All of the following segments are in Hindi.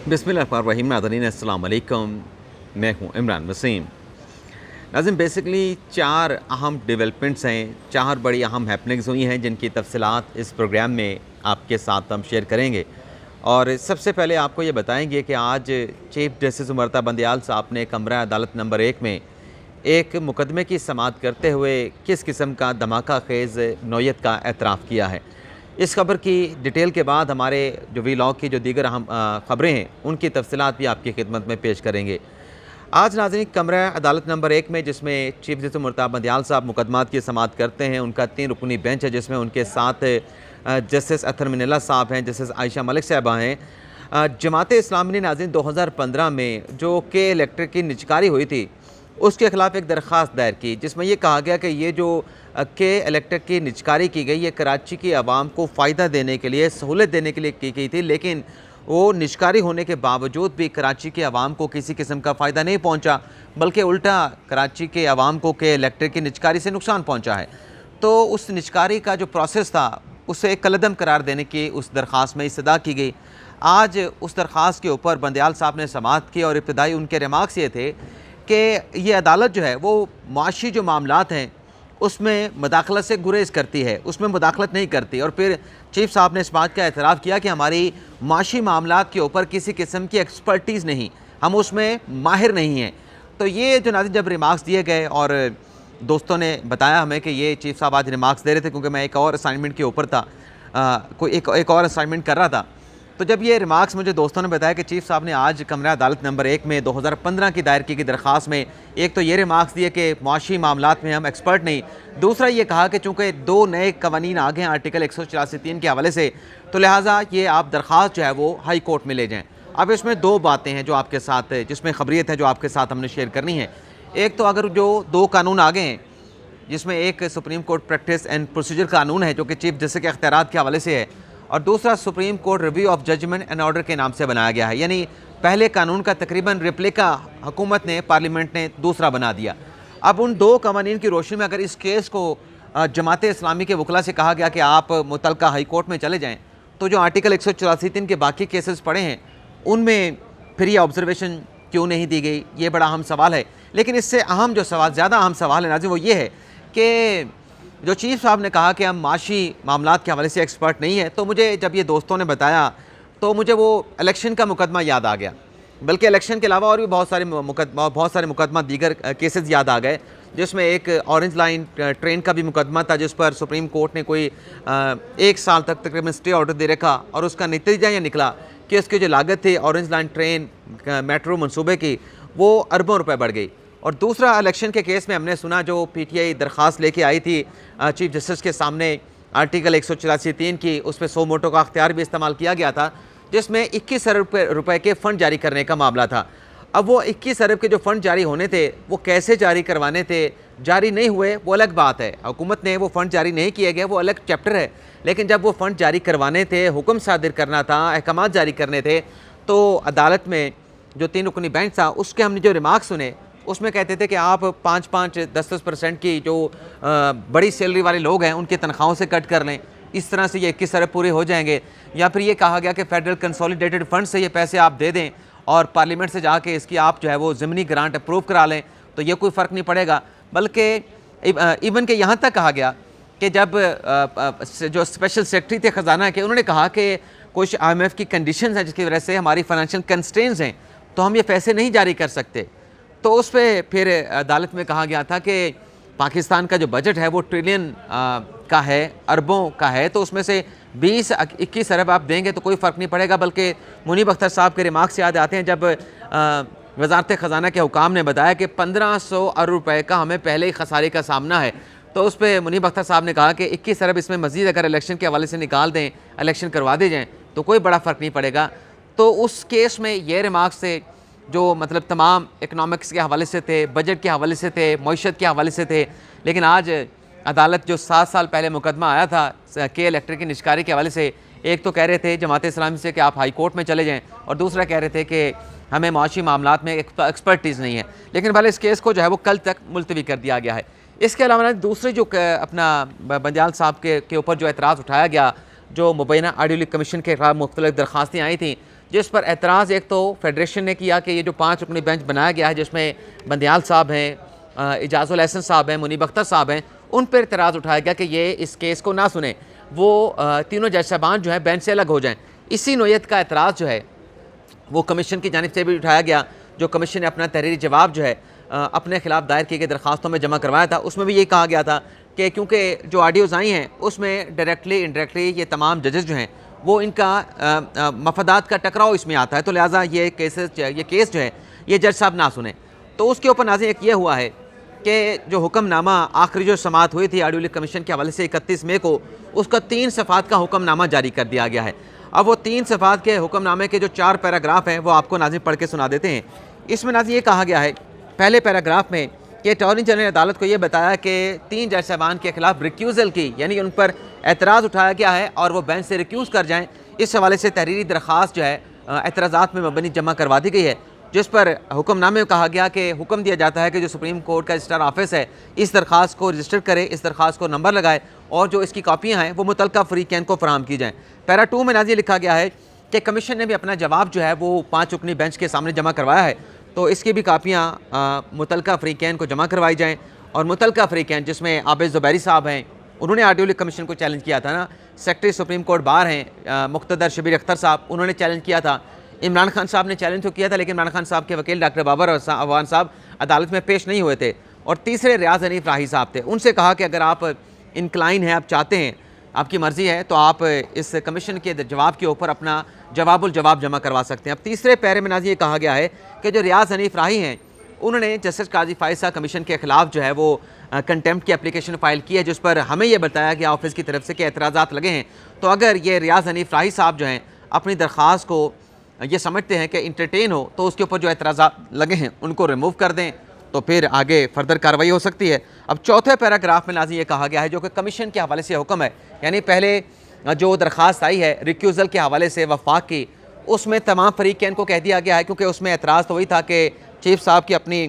बिस्मिल्लाहिर्रहमानिर्रहीम। नाज़रीन अस्सलाम वालेकुम, मैं हूँ इमरान वसीम। नाज़रीन, बेसिकली 4 अहम डेवलपमेंट्स हैं, 4 बड़ी अहम हैपनिंग्स हुई हैं जिनकी तफसीलात इस प्रोग्राम में आपके साथ हम शेयर करेंगे। और सबसे पहले आपको ये बताएंगे कि आज चीफ जस्टिस उमरता बंदयाल साहब ने कमरा अदालत नंबर 1 में एक मुकदमे की समाअत करते हुए किस किस्म का धमाका खेज़ नौयत का एतराफ़ किया है। इस खबर की डिटेल के बाद हमारे जो वीलॉग की जो दीगर अहम ख़बरें हैं उनकी तफसीलात भी आपकी खिदमत में पेश करेंगे। आज नाज़रीन कमरा अदालत नंबर 1 में जिसमें चीफ जस्टिस उमरता बंदयाल साहब मुकदमात की समाअत करते हैं, उनका 3 रुकनी बेंच है जिसमें उनके साथ जस्टिस अतर मिनल्ला साहब हैं, जस्टिस आयशा मलिक साहबा हैं। जमात इस्लामी ने नाज़रीन 2015 में जो के इलेक्ट्रिक की निजकारी हुई थी उसके ख़िलाफ़ एक दरख्वास्त दायर की जिसमें यह कहा गया कि ये जो के इलेक्ट्रिक की निजकारी की गई ये कराची की आवाम को फ़ायदा देने के लिए, सहूलत देने के लिए की गई थी, लेकिन वो निजकारी होने के बावजूद भी कराची के आवाम को किसी किस्म का फ़ायदा नहीं पहुंचा, बल्कि उल्टा कराची के आवाम को के इलेक्ट्रिक की निजकारी से नुकसान पहुंचा है। तो उस निजकारी का जो प्रोसेस था उसे कलअदम करार देने की उस दरख्वास्त में इस्तदा की गई। आज उस दरख्वास्त के ऊपर बंदयाल साहब ने समाअत की और इब्तदाई उनके रिमार्क्स ये थे कि ये अदालत जो है वो माशी जो मामलात हैं उसमें मदाखलत से गुरेज़ करती है, उसमें मुदाखलत नहीं करती। और फिर चीफ साहब ने इस बात का एतराफ़ किया कि हमारी माशी मामलात के ऊपर किसी किस्म की एक्सपर्टीज़ नहीं, हम उसमें माहिर नहीं हैं। तो ये जो नाज़रीन जब रिमार्क्स दिए गए और दोस्तों ने बताया हमें कि ये चीफ साहब आज रिमार्क्स दे रहे थे क्योंकि मैं एक और असाइनमेंट के ऊपर था, कोई एक और असाइनमेंट कर रहा था। तो जब ये रिमार्क्स मुझे दोस्तों ने बताया कि चीफ साहब ने आज कमरा अदालत नंबर 1 में 2015 की दायर की गई दरख्वास्त में एक तो ये रिमार्क्स दिए कि मुआशी मामलात में हम एक्सपर्ट नहीं, दूसरा ये कहा कि चूँकि 2 नए कवानीन आ गए हैं आर्टिकल 184(3) के हवाले से, तो लिहाजा ये आप दरख्वास्त जो है वो हाई कोर्ट में ले जाएँ। अब इसमें 2 बातें हैं जो आपके साथ, जिसमें खबरियत है जो आपके साथ हमने शेयर करनी है। एक तो अगर जो 2 कानून आ गए हैं जिसमें एक supreme court practice and procedure कानून है जो कि चीफ जस्टिस के अख्तियारात के हवाले से है, और दूसरा Supreme Court review of judgment and order के नाम से बनाया गया है। यानी पहले कानून का तकरीबन रिप्लिका हुकूमत ने, पार्लियामेंट ने दूसरा बना दिया। अब उन 2 कवानीन की रोशनी में अगर इस केस को जमात इस्लामी के वकला से कहा गया कि आप मुतलका हाई कोर्ट में चले जाएँ, तो जो आर्टिकल 184(3) के बाकी केसेस पड़े हैं उनमें फिर ये ऑब्जर्वेशन क्यों नहीं दी गई, ये बड़ा अहम सवाल है। लेकिन इससे अहम जो सवाल, ज़्यादा अहम सवाल है नाज़रीन, वो ये है कि जो चीफ साहब ने कहा कि हम माशी मामलात के हवाले से एक्सपर्ट नहीं है, तो मुझे जब ये दोस्तों ने बताया तो मुझे वो इलेक्शन का मुकदमा याद आ गया। बल्कि इलेक्शन के अलावा और भी बहुत सारे मुकदमा दीगर केसेस याद आ गए, जिसमें एक ऑरेंज लाइन ट्रेन का भी मुकदमा था जिस पर सुप्रीम कोर्ट ने कोई 1 साल तक तकरीबन स्टे ऑर्डर दे रखा और उसका नतीजा ये निकला कि उसकी जो लागत थी ऑरेंज लाइन ट्रेन मेट्रो मनसूबे की वो अरबों रुपए बढ़ गई। और दूसरा इलेक्शन के केस में हमने सुना जो पीटीआई दरख्वास्त लेके आई थी चीफ जस्टिस के सामने आर्टिकल 184(3) की, उस पर सो मोटो का अख्तियार भी इस्तेमाल किया गया था जिसमें 21 अरब रुपए के फ़ंड जारी करने का मामला था। अब वो 21 अरब के जो फ़ंड जारी होने थे वो कैसे जारी करवाने थे, जारी नहीं हुए वो अलग बात है, हुकूमत ने वो फ़ंड जारी नहीं किए गए वो अलग चैप्टर है। लेकिन जब वो फ़ंड जारी करवाने थे, हुक्म सादिर करना था, अहकामात जारी करने थे, तो अदालत में जो 3 रुकनी बेंच था उसके हमने जो रिमार्क्स सुने उसमें कहते थे कि आप 5-5, 10-10% की जो बड़ी सैलरी वाले लोग हैं उनकी तनख्वाहों से कट कर लें, इस तरह से ये 21 अरब पूरे हो जाएंगे। या फिर ये कहा गया कि फेडरल कंसोलिडेटेड फंड से ये पैसे आप दे दें और पार्लियामेंट से जाके इसकी आप जो है वो ज़मीनी ग्रांट अप्रूव करा लें, तो ये कोई फ़र्क नहीं पड़ेगा। बल्कि इवन के यहाँ तक कहा गया कि जब जो स्पेशल सेक्रेटरी थे ख़जाना के, उन्होंने कहा कि कुछ IMF की कंडीशंस हैं जिसकी वजह से हमारी फाइनेंशियल कंस्ट्रेंट्स हैं तो हम ये पैसे नहीं जारी कर सकते। तो उस पर फिर अदालत में कहा गया था कि पाकिस्तान का जो बजट है वो ट्रिलियन का है, अरबों का है, तो उसमें से 20-21 अरब आप देंगे तो कोई फ़र्क नहीं पड़ेगा। बल्कि मुनीब अख्तर साहब के रिमार्क्स याद आते हैं जब वजारत ख़जाना के हुकाम ने बताया कि 1500 अरब रुपए का हमें पहले ही खसारे का सामना है, तो उस पर मुनीब अख्तर साहब ने कहा कि 21 अरब इसमें मज़ीद अगर इलेक्शन के हवाले से निकाल दें, इलेक्शन करवा दे जाएँ तो कोई बड़ा फ़र्क नहीं पड़ेगा। तो उस केस में ये रिमार्क्स थे जो मतलब तमाम इकनॉमिक्स के हवाले से थे, बजट के हवाले से थे, मईशत के हवाले से थे। लेकिन आज अदालत जो 7 साल पहले मुकदमा आया था के इलेक्ट्रिक की निजकारी के हवाले से, एक तो कह रहे थे जमात इस्लामी से कि आप हाई कोर्ट में चले जाएँ, और दूसरा कह रहे थे कि हमें माशी मामलात में एक्सपर्टीज़ नहीं है। लेकिन भले इस केस को जो है वो कल तक मुलतवी कर दिया गया है। इसके अलावा दूसरे जो अपना बंदयाल साहब के ऊपर जो एतराज़ उठाया गया, जो मुबैना ऑडियो कमीशन के खिलाफ मुख्तलिफ दरख्वास्तें आई थी, जिस पर एतराज़ एक तो फेडरेशन ने किया कि ये जो 5 रुकनी बेंच बनाया गया है, जिसमें बंदियाल साहब हैं, इजाज़ुल एहसन साहब हैं, मुनीब अख्तर साहब हैं, उन पर एतराज़ उठाया गया कि ये इस केस को ना सुने, वो तीनों जज साहबान जो हैं बेंच से अलग हो जाएँ। इसी नोयत का एतराज़ जो है वो कमीशन की जानिब से भी उठाया गया। जो कमीशन ने अपना तहरीरी जवाब जो है अपने खिलाफ दायर की गई दरख्वास्तों में जमा करवाया था, उसमें भी ये कहा गया था कि क्योंकि जो ऑडियोज़ आई हैं उसमें डायरेक्टली इंडायरेक्टली ये तमाम जजेस जो हैं वो इनका मफादात का टकराव इसमें आता है, तो लिहाजा ये केस जो है ये जज साहब ना सुने। तो उसके ऊपर नाज़रीन एक ये हुआ है कि जो हुक्मनामा आखिरी जो समाअत हुई थी ऑडियो कमीशन के हवाले से 31 मई को, उसका 3 सफ़ात का हुक्मनामा जारी कर दिया गया है। अब वो 3 सफ़ात के हुक्मनामे के जो 4 पैराग्राफ हैं वो आपको नाज़रीन पढ़ के सुना देते हैं। इसमें नाज़रीन ये कहा गया है पहले पैराग्राफ में कि अटॉर्नी जनरल ने अदालत को ये बताया कि 3 जज साहबान के खिलाफ रिक्यूज़ल की, यानी उन पर एतराज़ उठाया गया है और वो बेंच से रिक्यूज़ कर जाएँ, इस हवाले से तहरीरी दरख्वास्त जो है एतराज़ात में मबनी जमा करवा दी गई है, जिस पर हुक्मनामे में कहा गया कि हुक्म दिया जाता है कि जो सुप्रीम कोर्ट का रजिस्ट्रार ऑफिस है इस दरख्वास्त को रजिस्टर करे, इस दरख्वास्त को नंबर लगाए और जो इसकी कापियाँ हैं वो मुतलका फ़रीक़ैन को फराहम की जाएँ। पैरा 2 में नाज़रीन लिखा गया है कि कमीशन ने भी अपना जवाब जो है वो 5 रुकनी बेंच के सामने जमा करवाया है, तो इसकी भी कापियाँ मुतलका फ़रीक़ैन को जमा करवाई जाएँ। और मुतलका फ़रीक़ैन जिसमें आबिद ज़ुबैरी साहब हैं, उन्होंने ऑडियो कमीशन को चैलेंज किया था ना, सेक्रेटरी सुप्रीम कोर्ट बार हैं मुक़्तदर शबीर अख्तर साहब, उन्होंने चैलेंज किया था, इमरान खान साहब ने चैलेंज तो किया था, लेकिन इमरान खान साहब के वकील डॉक्टर बाबर अवान साहब अदालत में पेश नहीं हुए थे। और तीसरे रियाज हनीफ राही साहब थे, उनसे कहा कि अगर आप इंक्लाइन हैं, आप चाहते हैं, आपकी मर्ज़ी है, तो आप इस कमीशन के जवाब के ऊपर अपना जवाबुल जवाब जमा करवा सकते हैं। अब तीसरे पैरे में नाज़रीन ये कहा गया है कि जो रियाज हनीफ राही हैं उन्होंने जस्टिस काजी फ़ायज़ कमीशन के ख़िलाफ़ जो है वो कंटेम्प्ट की एप्लीकेशन फ़ाइल की है, जिस पर हमें यह बताया गया ऑफिस की तरफ से कि एतराज़ात लगे हैं। तो अगर ये रियाज हनीफ राही साहब जो हैं अपनी दरख्वास्त को ये समझते हैं कि इंटरटेन हो, तो उसके ऊपर जो एतराज़ात लगे हैं उनको रिमूव कर दें, तो फिर आगे फर्दर कार्रवाई हो सकती है। अब चौथे पैराग्राफ में नाज़रीन ये कहा गया है जो कि कमीशन के हवाले से हुक्म है, यानी पहले जो दरख्वास्त आई है रिक्यूज़ल के हवाले से वफाक की, उसमें तमाम फ़रीक़ैन को कह दिया गया है, क्योंकि उसमें एतराज़ तो वही था कि चीफ साहब की अपनी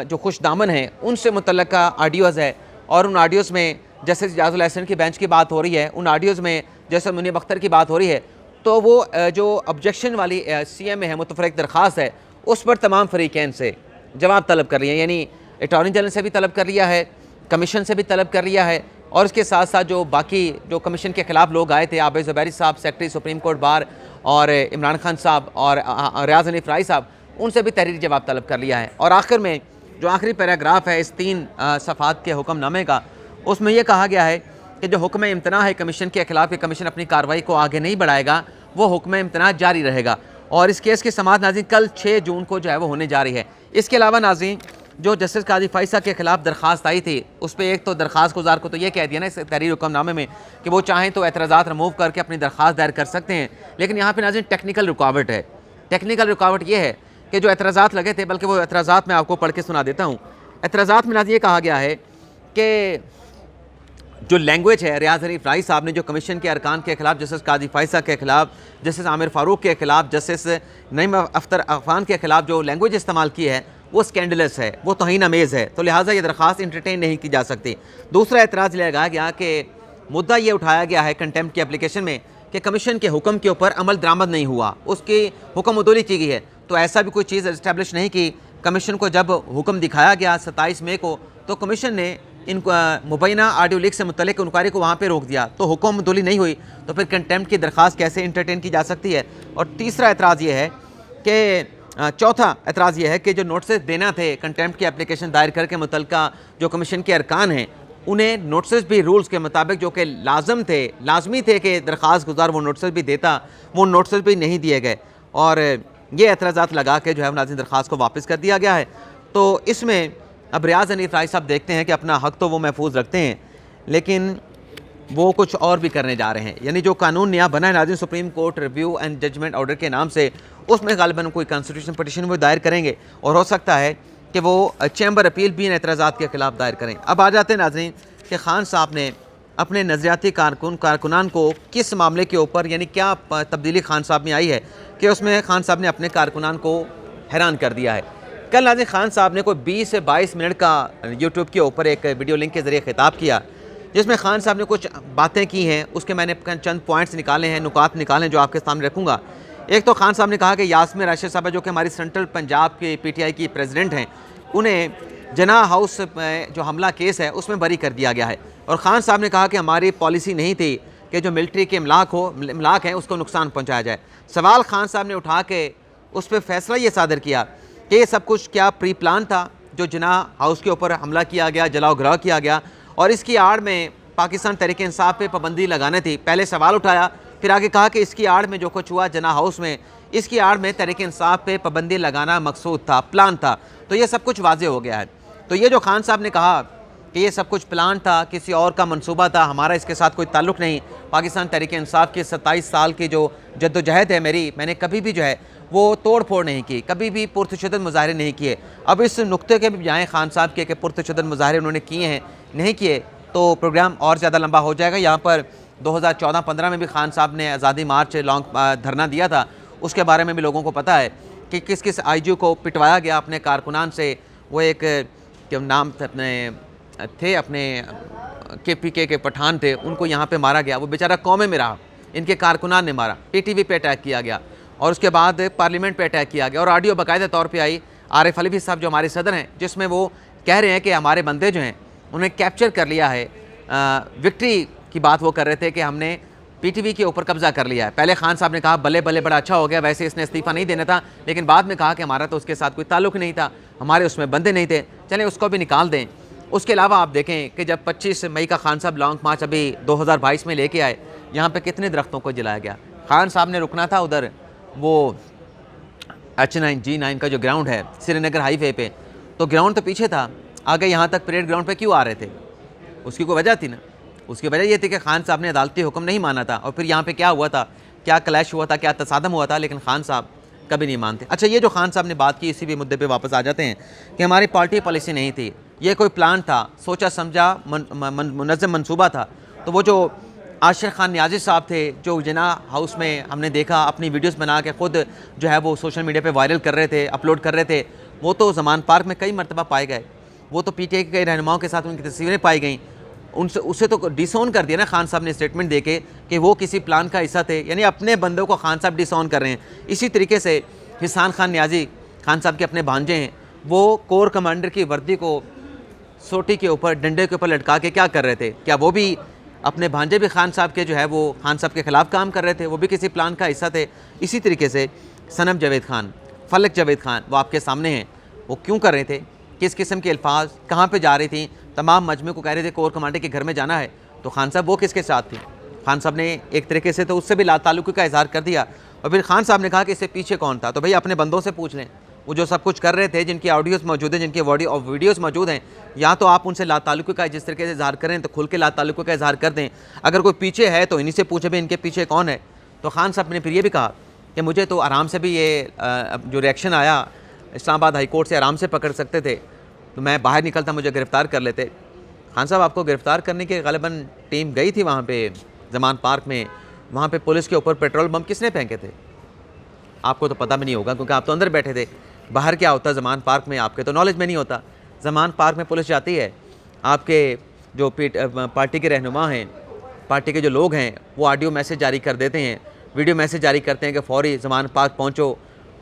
जो खुश दामन हैं उनसे मुतल्लिक़ा ऑडियोज़ है, और उन ऑडियोज़ में जैसे इजाज़ुल एहसन की बेंच की बात हो रही है, उन ऑडियोज़ में जैसे मुनीब अख्तर की बात हो रही है, तो वो जो ऑब्जेक्शन वाली CMA है, मुतफ़र्रिक़ दरख्वास्त है, उस पर तमाम फ़रीक़ैन से जवाब तलब कर लिया, यानी अटॉर्नी जनरल से भी तलब कर लिया है, कमीशन से भी तलब कर लिया है, और इसके साथ साथ जो बाकी जो कमीशन के ख़िलाफ़ लोग आए थे, आबिद ज़ुबैरी साहब सेक्रेटरी सुप्रीम कोर्ट बार और इमरान खान साहब और रियाज हनीफ राही साहब, उनसे भी तहरीरी जवाब तलब कर लिया है। और आखिर में जो आखिरी पैराग्राफ है इस 3 सफ़ात के हुक्मनामे का, उसमें यह कहा गया है कि जो हुक्म इम्तना है कमीशन के ख़िलाफ़ कि कमीशन अपनी कार्रवाई को आगे नहीं बढ़ाएगा, वो हुक्म इम्तना जारी रहेगा। और इस केस की समाअत नाज़रीन कल 6 जून को जो है वो होने जा रही है। इसके अलावा नाज़रीन जो जस्टिस काजी फ़ायज़ के ख़िलाफ़ दरख्वास्त आई थी, उस पर एक तो दरख्वास्त गुजार को तो ये कह दिया ना इस तहरीरी हुक्मनामे में कि वो चाहें तो एतराज़ात रिमूव करके अपनी दरख्वास्त दायर कर सकते हैं, लेकिन यहाँ पर नाज़रीन टेक्निकल रुकावट है। टेक्निकल रुकावट ये है कि जो एतराज़ात लगे थे, बल्कि वो एतराज़ात मैं आपको पढ़ के सुना देता हूँ। एतराज़ात में नाज़रीन ये कहा गया है कि जो लैंग्वेज है, रियाज हनीफ राही साहब ने जो कमीशन के अरकान के खिलाफ, जस्टिस काजी फ़ायज़ के खिलाफ, जस्टिस आमिर फ़ारूक के खिलाफ, जस्टिस नईम अख्तर अफ़ान के खिलाफ जो लैंग्वेज इस्तेमाल की है वो स्कैंडलस है, वो तौहीन अमेज़ है, तो लिहाजा ये दरख्वास्त इंटरटेन नहीं की जा सकती। दूसरा एतराज़ लगाया गया कि मुद्दा ये उठाया गया है कंटेम्प्ट की एप्लीकेशन में कि कमीशन के हुक्म के ऊपर अमल दरामद नहीं हुआ, उसकी हुक्म उदूली की गई है, तो ऐसा भी कोई चीज़ इस्टेब्लिश नहीं की। कमीशन को जब हुक्म दिखाया गया 27 मई को, तो कमीशन ने इन मुबैना ऑडियो लीक से मुतल्लिक़ इंक्वायरी को वहाँ पे रोक दिया, तो हुक्म उदूली नहीं हुई, तो फिर कंटेम्प्ट की दरख्वास्त कैसे इंटरटेन की जा सकती है। और तीसरा एतराज़ ये है कि चौथा एतराज़ ये है कि जो नोटिस देना थे कंटेम्प्ट की एप्लीकेशन दायर करके मुतल्लिक़ा जो कमीशन के अरकान हैं, उन्हें नोटिस भी रूल्स के मुताबिक जो कि लाजमी थे कि दरख्वास्त गुजार वो नोटिस भी देता, वो नोटिस भी नहीं दिए गए, और ये एतराज़ात लगा के जो है नाज़रीन दरख्वास्त को वापस कर दिया गया है। तो इसमें अब रियाज हनीफ राही साहब देखते हैं कि अपना हक़ तो वो महफूज रखते हैं, लेकिन वो कुछ और भी करने जा रहे हैं, यानी जो कानून नया बना है नाज़रीन Supreme Court review and judgment order के नाम से, उसमें ग़ालिबन कोई कॉन्स्टिट्यूशन पटिशन वो दायर करेंगे, और हो सकता है कि वो चैम्बर अपील भी इन एतराज़ात के ख़िलाफ़ दायर करें। अब आ जाते हैं नाज़रीन कि खान साहब ने अपने नज़रियाती कारकुनान को किस मामले के ऊपर, यानी क्या तब्दीली खान साहब में आई है कि उसमें खान साहब ने अपने कारकुनान को हैरान कर दिया है। कल नाज़रीन खान साहब ने कोई 20 से 22 मिनट का यूट्यूब के ऊपर एक वीडियो लिंक के ज़रिए ख़िताब किया, जिसमें खान साहब ने कुछ बातें की हैं, उसके मैंने चंद पॉइंट्स निकाले हैं, नुकात निकाले हैं जो आपके सामने रखूँगा। एक तो खान साहब ने कहा कि यास्मीन राशिद साहब जो कि हमारी सेंट्रल पंजाब के पीटीआई की प्रेसिडेंट हैं, उन्हें जना हाउस में जो हमला केस है उसमें बरी कर दिया गया है। और ख़ान साहब ने कहा कि हमारी पॉलिसी नहीं थी कि जो मिलिट्री के इमलाक हैं उसको नुकसान पहुँचाया जाए। सवाल खान साहब ने उठा के उस पर फैसला ये सादर किया कि ये सब कुछ क्या प्री प्लान था, जो जना हाउस के ऊपर हमला किया गया, जलाओ घराव किया गया, और इसकी आड़ में पाकिस्तान तहरीक इंसाफ पे पाबंदी लगाने थी। पहले सवाल उठाया, फिर आगे कहा कि इसकी आड़ में जो कुछ हुआ जना हाउस में, इसकी आड़ में तहरीक इंसाफ पे पाबंदी लगाना मकसूद था, प्लान था। तो ये सब कुछ वाज़े हो गया है। तो ये जो खान साहब ने कहा कि ये सब कुछ प्लान था, किसी और का मंसूबा था, हमारा इसके साथ कोई ताल्लुक़ नहीं, पाकिस्तान तहरीक इंसाफ की 27 साल की जो जद्दोजहद है मेरी, मैंने कभी भी जो है वो तोड़ फोड़ नहीं की, कभी भी पुरतशद्दुद मुजाहरे नहीं किए। अब इस नुक्ते के भी जाएँ खान साहब के कि पुरतशद्दुद मुजाहरे उन्होंने किए हैं, नहीं किए, तो प्रोग्राम और ज़्यादा लंबा हो जाएगा। यहाँ पर 2014-15 में भी खान साहब ने आज़ादी मार्च लॉन्ग धरना दिया था, उसके बारे में भी लोगों को पता है कि किस किस आईजी को पिटवाया गया अपने कारकुनान से। वो एक नाम थे अपने KPK के पठान थे, उनको यहाँ पे मारा गया, वो बेचारा कौमे में रहा, इनके कारकुनान ने मारा, PTV पे अटैक किया गया और उसके बाद पार्लियामेंट पे अटैक किया गया। और ऑडियो बाकायदा तौर पे आई आरिफ अलवी साहब जो हमारे सदर हैं, जिसमें वो कह रहे हैं कि हमारे बंदे जो हैं उन्हें कैप्चर कर लिया है। विक्ट्री की बात वो कर रहे थे कि हमने PTV के ऊपर कब्जा कर लिया है। पहले खान साहब ने कहा बल्ले बल्ले बड़ा अच्छा हो गया, वैसे इसने इस्तीफ़ा नहीं देना था, लेकिन बाद में कहा कि हमारा तो उसके साथ कोई ताल्लुक़ नहीं था, हमारे उसमें बंदे नहीं थे, चलें उसको भी निकाल दें। उसके अलावा आप देखें कि जब 25 मई का खान साहब लॉन्ग मार्च अभी 2022 में लेके आए, यहाँ पे कितने दरख्तों को जलाया गया। खान साहब ने रुकना था उधर वो H9 G9 का जो ग्राउंड है श्रीनगर हाईवे पे, तो ग्राउंड तो पीछे था, आगे यहाँ तक परेड ग्राउंड पे क्यों आ रहे थे? उसकी कोई वजह थी ना, उसकी वजह ये थी कि खान साहब ने अदालती हुक्म नहीं माना था। और फिर यहाँ पे क्या हुआ था, क्या क्लैश हुआ था, क्या तसादम हुआ था, लेकिन खान साहब कभी नहीं मानते। अच्छा, ये जो खान साहब ने बात की, इसी भी मुद्दे पे वापस आ जाते हैं कि हमारी पार्टी पॉलिसी नहीं थी, ये कोई प्लान था, सोचा समझा मुनज़्ज़म मंसूबा था। तो वो जो आशिर खान नियाज़ी साहब थे, जो जना हाउस में हमने देखा अपनी वीडियोस बना के ख़ुद जो है वो सोशल मीडिया पे वायरल कर रहे थे, अपलोड कर रहे थे, वो तो ज़मान पार्क में कई मरतबा पाए गए। वो तो PTI के रहनुमाओं के साथ उनकी तस्वीरें पाई गई, उसे तो डिसऑन कर दिया ना खान साहब ने स्टेटमेंट देके कि वो किसी प्लान का हिस्सा थे, यानी अपने बंदों को खान साहब डिसऑन कर रहे हैं। इसी तरीके से हिसान खान नियाज़ी खान साहब के अपने भांजे हैं, वो कोर कमांडर की वर्दी को सोटी के ऊपर डंडे के ऊपर लटका के क्या कर रहे थे? क्या वो भी अपने भांजे भी खान साहब के जो है वो खान साहब के ख़िलाफ़ काम कर रहे थे? वो भी किसी प्लान का हिस्सा थे। इसी तरीके से सनम जावेद खान, फलक जावेद खान, वो आपके सामने हैं, वो क्यों कर रहे थे, किस किस्म के अल्फाज, कहाँ पे जा रही थी, तमाम मजमे को कह रहे थे कोर कमांडर के घर में जाना है, तो खान साहब वो किसके साथ थी? खान साहब ने एक तरीके से तो उससे भी लाताल्लुकी का इजहार कर दिया। और फिर खान साहब ने कहा कि इससे पीछे कौन था, तो भाई अपने बंदों से पूछ लें, वो जो सब कुछ कर रहे थे, जिनकी ऑडियोज़ मौजूद हैं, जिनके वीडियोज़ मौजूद हैं, या तो आप उनसे लाताल्लुकी का जिस तरीके से इजहार करें तो खुल के लाताल्लुकी का इजहार कर दें। अगर कोई पीछे है तो इन्हीं से पूछे भी इनके पीछे कौन है। तो खान साहब ने फिर ये भी कहा कि मुझे तो आराम से भी ये जो रिएक्शन आया इस्लामाबाद हाई कोर्ट से आराम से पकड़ सकते थे, तो मैं बाहर निकलता, मुझे गिरफ़्तार कर लेते। खान साहब, आपको गिरफ़्तार करने की ग़ालिबन टीम गई थी वहाँ पे ज़मान पार्क में, वहाँ पे पुलिस के ऊपर पेट्रोल बम किसने फेंके थे? आपको तो पता भी नहीं होगा क्योंकि आप तो अंदर बैठे थे। बाहर क्या होता ज़मान पार्क में, आपके तो नॉलेज में नहीं होता। ज़मान पार्क में पुलिस जाती है, आपके जो पार्टी के रहनुमा हैं, पार्टी के जो लोग हैं, वो ऑडियो मैसेज जारी कर देते हैं, वीडियो मैसेज जारी करते हैं कि फ़ौरी ज़मान पार्क पहुँचो,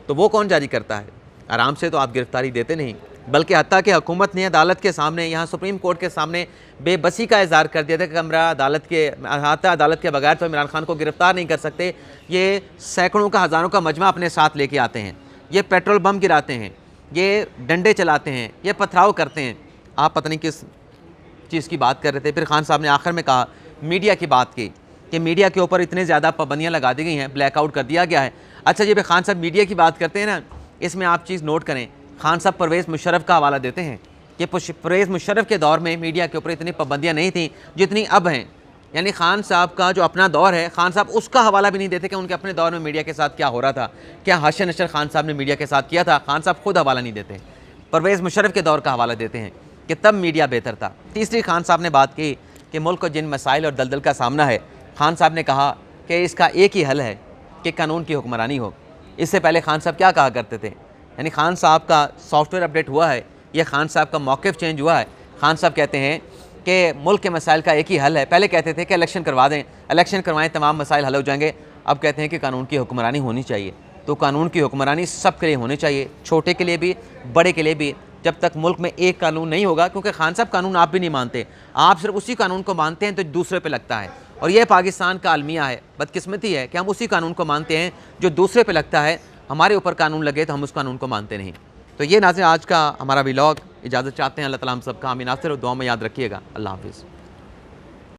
तो वो कौन जारी करता है? आराम से तो आप गिरफ़्तारी देते नहीं, बल्कि हत्ता कि हुकूमत ने अदालत के सामने, यहाँ सुप्रीम कोर्ट के सामने बेबसी का इज़हार कर दिया था कि हमरा अदालत के बगैर तो इमरान खान को गिरफ़्तार नहीं कर सकते। ये सैकड़ों का हज़ारों का मजमा अपने साथ लेके आते हैं, ये पेट्रोल बम गिराते हैं, ये डंडे चलाते हैं, ये पथराव करते हैं। आप पता नहीं किस चीज़ की बात कर रहे थे। फिर खान साहब ने आखिर में कहा, मीडिया की बात की कि मीडिया के ऊपर इतने ज़्यादा पाबंदियाँ लगा दी गई हैं, ब्लैकआउट कर दिया गया है। अच्छा, जब खान साहब मीडिया की बात करते हैं ना, इसमें आप चीज़ नोट करें, खान साहब परवेज़ मुशर्रफ का हवाला देते हैं कि परवेज़ मुशर्रफ के दौर में मीडिया के ऊपर इतनी पाबंदियाँ नहीं थी जितनी अब हैं। यानी खान साहब का जो अपना दौर है, खान साहब उसका हवाला भी नहीं देते कि उनके अपने दौर में मीडिया के साथ क्या हो रहा था, क्या हाशिया नशर खान साहब ने मीडिया के साथ किया था। खान साहब खुद हवाला नहीं देते, परवेज़ मुशर्रफ के दौर का हवाला देते हैं कि तब मीडिया बेहतर था। तीसरी खान साहब ने बात की कि मुल्क को जिन मसाइल और दलदल का सामना है, खान साहब ने कहा कि इसका एक ही हल है कि कानून की हुक्मरानी हो। इससे पहले खान साहब क्या कहा करते थे, यानी खान साहब का सॉफ्टवेयर अपडेट हुआ है, यह खान साहब का मौक़िफ़ चेंज हुआ है। खान साहब कहते हैं कि मुल्क के मसाइल का एक ही हल है। पहले कहते थे कि इलेक्शन करवा दें, इलेक्शन करवाएं, तमाम मसाइल हल हो जाएंगे। अब कहते हैं कि कानून की हुक्मरानी होनी चाहिए, तो कानून की हुक्मरानी सब के लिए होनी चाहिए, छोटे के लिए भी, बड़े के लिए भी। जब तक मुल्क में एक कानून नहीं होगा, क्योंकि खान साहब कानून आप भी नहीं मानते, आप सिर्फ उसी कानून को मानते हैं तो दूसरे पे लगता है, और यह पाकिस्तान का अलमिया है, बदकिस्मती है कि हम उसी कानून को मानते हैं जो दूसरे पे लगता है। हमारे ऊपर कानून लगे तो हम उस कानून को मानते नहीं। तो ये नाज़रीन आज का हमारा व्लॉग, इजाज़त चाहते हैं। अल्लाह ताला हम सब का आमीन नासिर और दुआ में याद रखिएगा। अल्लाह हाफिज़।